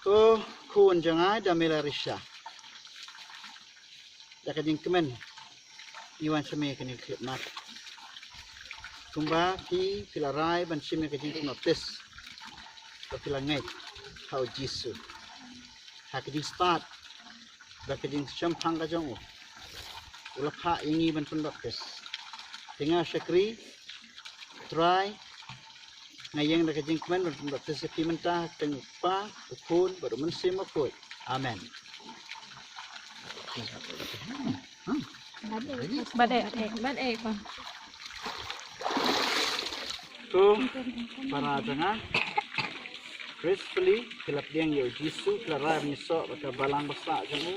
Ko kun jangai damela risha. Dakading kemen iwan seme kini khidmat. Tumba ki pilarai ban seme kajing notis. Ko pilangai hau Jisu. Hakading start. Dakading champang kajong. Ulakha ingi ban pun notis. Tengah syakri try ngayang dakading kemen ban pun notis sepi mentah tengpa ukun baru mensim akut. Amen. Bắt ek bang. So para jangan gracefully kelap diang yo Jisu kelara menyesok baka balang besar jamu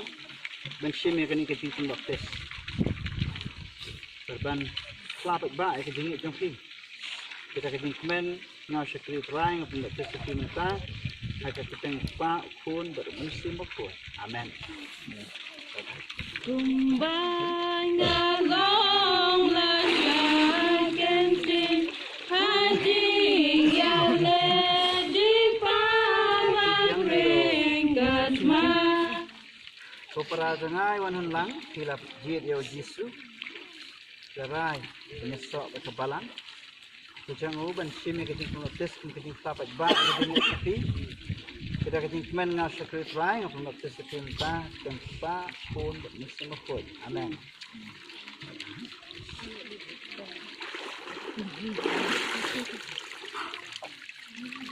dan shime kani keting pembaptis. Serban kelapet ba ke jingit jongki. Kita keting kemen ngau syakri try ngau pembaptis sepi mentah haka keteng pa kun baru mensim akut. Amen. Tumbang galong lagakan sin hajing yang di pawang ringkatma. So para jangai wanun lang hilap jid yo Jisu jarai menyesok ke balang kujang uban simi keting pembaptis keting tapat ba keting sepi kita keting kemen ngau syakri try ngau pembaptis sepi mentah tempa pun bermusim akut. Amen.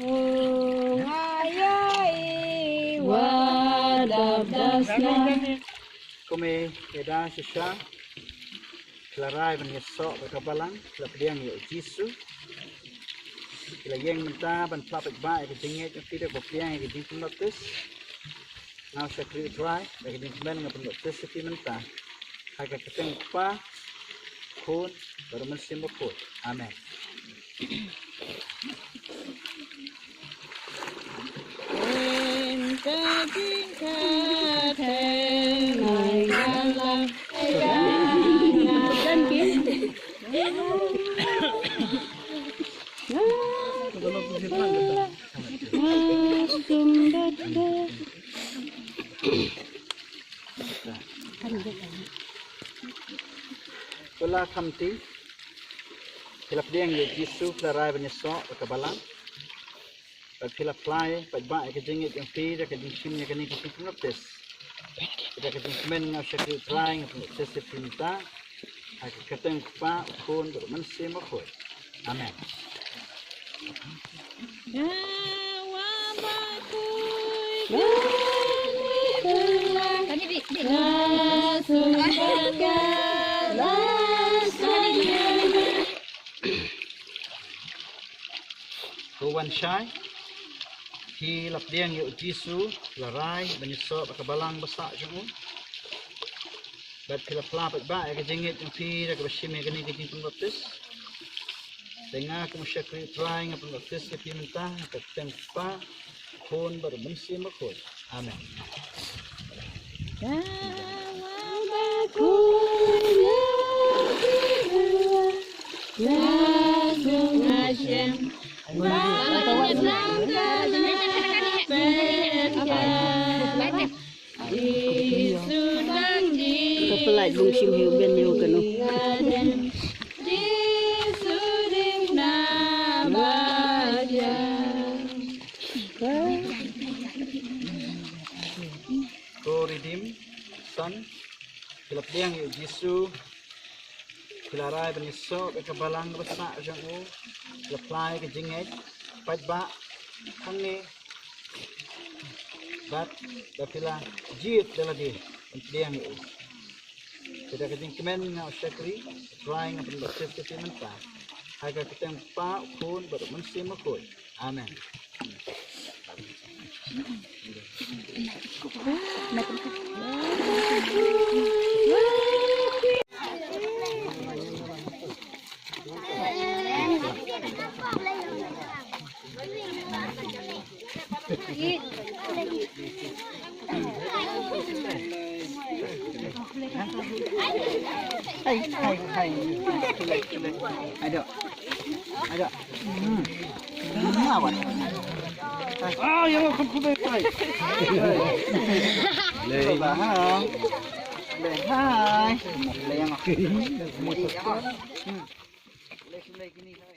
Oh ayai wadab dasna. Kami keda sisa kelarai menyesok ke balang kelap diang yo Jisu kila yang mentah ban plapet ba ke jingit tidak berpiang ke jingit notis ngau syakri try bagi jingit men ngau notis sepi mentah haka keteng pa kun baru mensim akut. Amen. Kala kamti hilap diang yo Jisu kelarai menyesok ke balang pag hilap fly pag ba ke jingit yang pi ke jingsim nya kani ke notis kita ke jingmen ngau syakri try ngau notis sepinta ak keteng pa kun baru mensim akut. Amen. Kawan syai hilap diang yo Jisu larai menyesok ke balang besar jamu bat hilap lapet ba ke jingit yang pi ke bersime kani ke jingit pembaptis tengah ke syakri try ngau pembaptis ke pi mentah ke tempa kun baru mensim akut. Amen. Kapalay bung sim hiu ben hiu kanu. Ko redeem son hilap diang yo Jisu kelarai menyesok ke balang besar jamu apply ke jingit pat ba kange bat dapila jit daladi diang yo kita ke jingkemen ngau syakri trying apa baptis ke mentah agar kita pa kun baru mensim akut. Amen. Hai. Ada. Awak. yang aku kubai. Leh bahang. Leh hai. Leh yang aku. Leh gini hai.